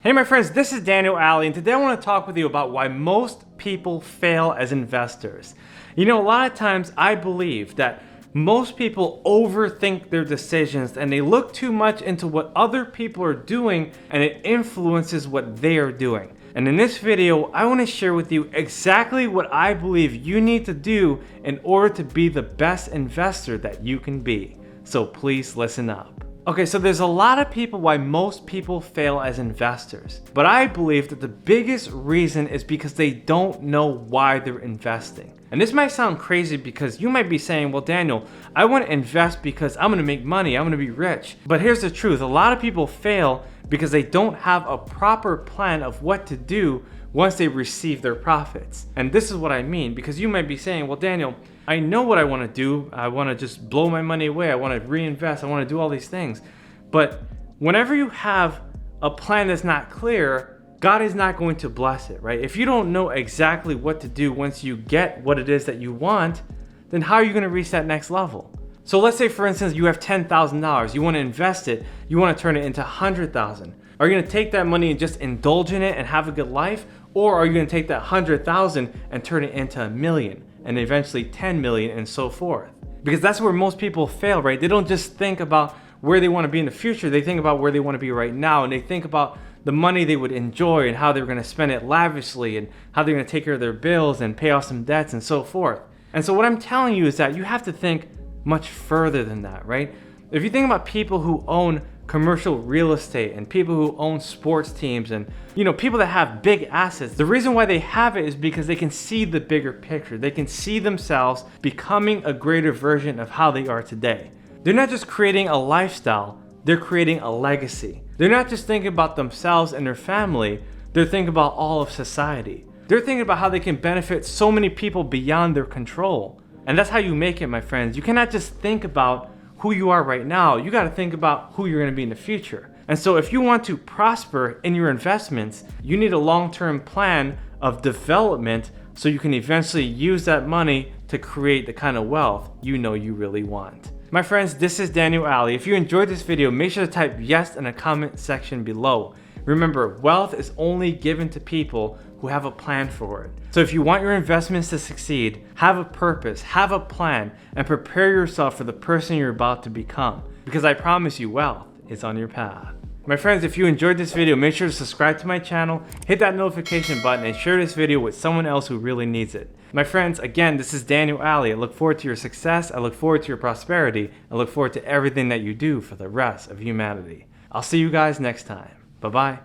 Hey my friends, this is Daniel Alley, and today I want to talk with you about why most people fail as investors. You know, a lot of times I believe that most people overthink their decisions and they look too much into what other people are doing and it influences what they are doing. And in this video, I want to share with you exactly what I believe you need to do in order to be the best investor that you can be. So please listen up. Okay, so there's a lot of people why most people fail as investors, but I believe that the biggest reason is because they don't know why they're investing. And this might sound crazy because you might be saying, well, Daniel, I want to invest because I'm going to make money, I'm going to be rich. But here's the truth, a lot of people fail because they don't have a proper plan of what to do once they receive their profits. And this is what I mean, because you might be saying, well, Daniel, I know what I want to do. I want to just blow my money away. I want to reinvest. I want to do all these things. But whenever you have a plan that's not clear, God is not going to bless it, right? If you don't know exactly what to do once you get what it is that you want, then how are you going to reach that next level? So let's say, for instance, you have $10,000. You want to invest it. You want to turn it into $100,000. Are you going to take that money and just indulge in it and have a good life? Or are you going to take that $100,000 and turn it into $1 million and eventually 10 million and so forth? Because that's where most people fail, right? They don't just think about where they want to be in the future. They think about where they want to be right now, and they think about the money they would enjoy and how they're going to spend it lavishly and how they're going to take care of their bills and pay off some debts and so forth. And so what I'm telling you is that you have to think much further than that, right? If you think about people who own commercial real estate and people who own sports teams and people that have big assets, the reason why they have it is because they can see the bigger picture. They can see themselves becoming a greater version of how they are today. They're not just creating a lifestyle, they're creating a legacy. They're not just thinking about themselves and their family, they're thinking about all of society. They're thinking about how they can benefit so many people beyond their control. And that's how you make it, my friends. You cannot just think about who you are right now. You got to think about who you're going to be in the future. And so if you want to prosper in your investments, you need a long-term plan of development so you can eventually use that money to create the kind of wealth you know you really want. My friends, this is Daniel Alley. If you enjoyed this video, make sure to type yes in the comment section below. Remember, wealth is only given to people who have a plan for it. So if you want your investments to succeed, have a purpose, have a plan, and prepare yourself for the person you're about to become. Because I promise you, wealth is on your path. My friends, if you enjoyed this video, make sure to subscribe to my channel, hit that notification button, and share this video with someone else who really needs it. My friends, again, this is Daniel Alley. I look forward to your success, I look forward to your prosperity, I look forward to everything that you do for the rest of humanity. I'll see you guys next time. Bye-bye.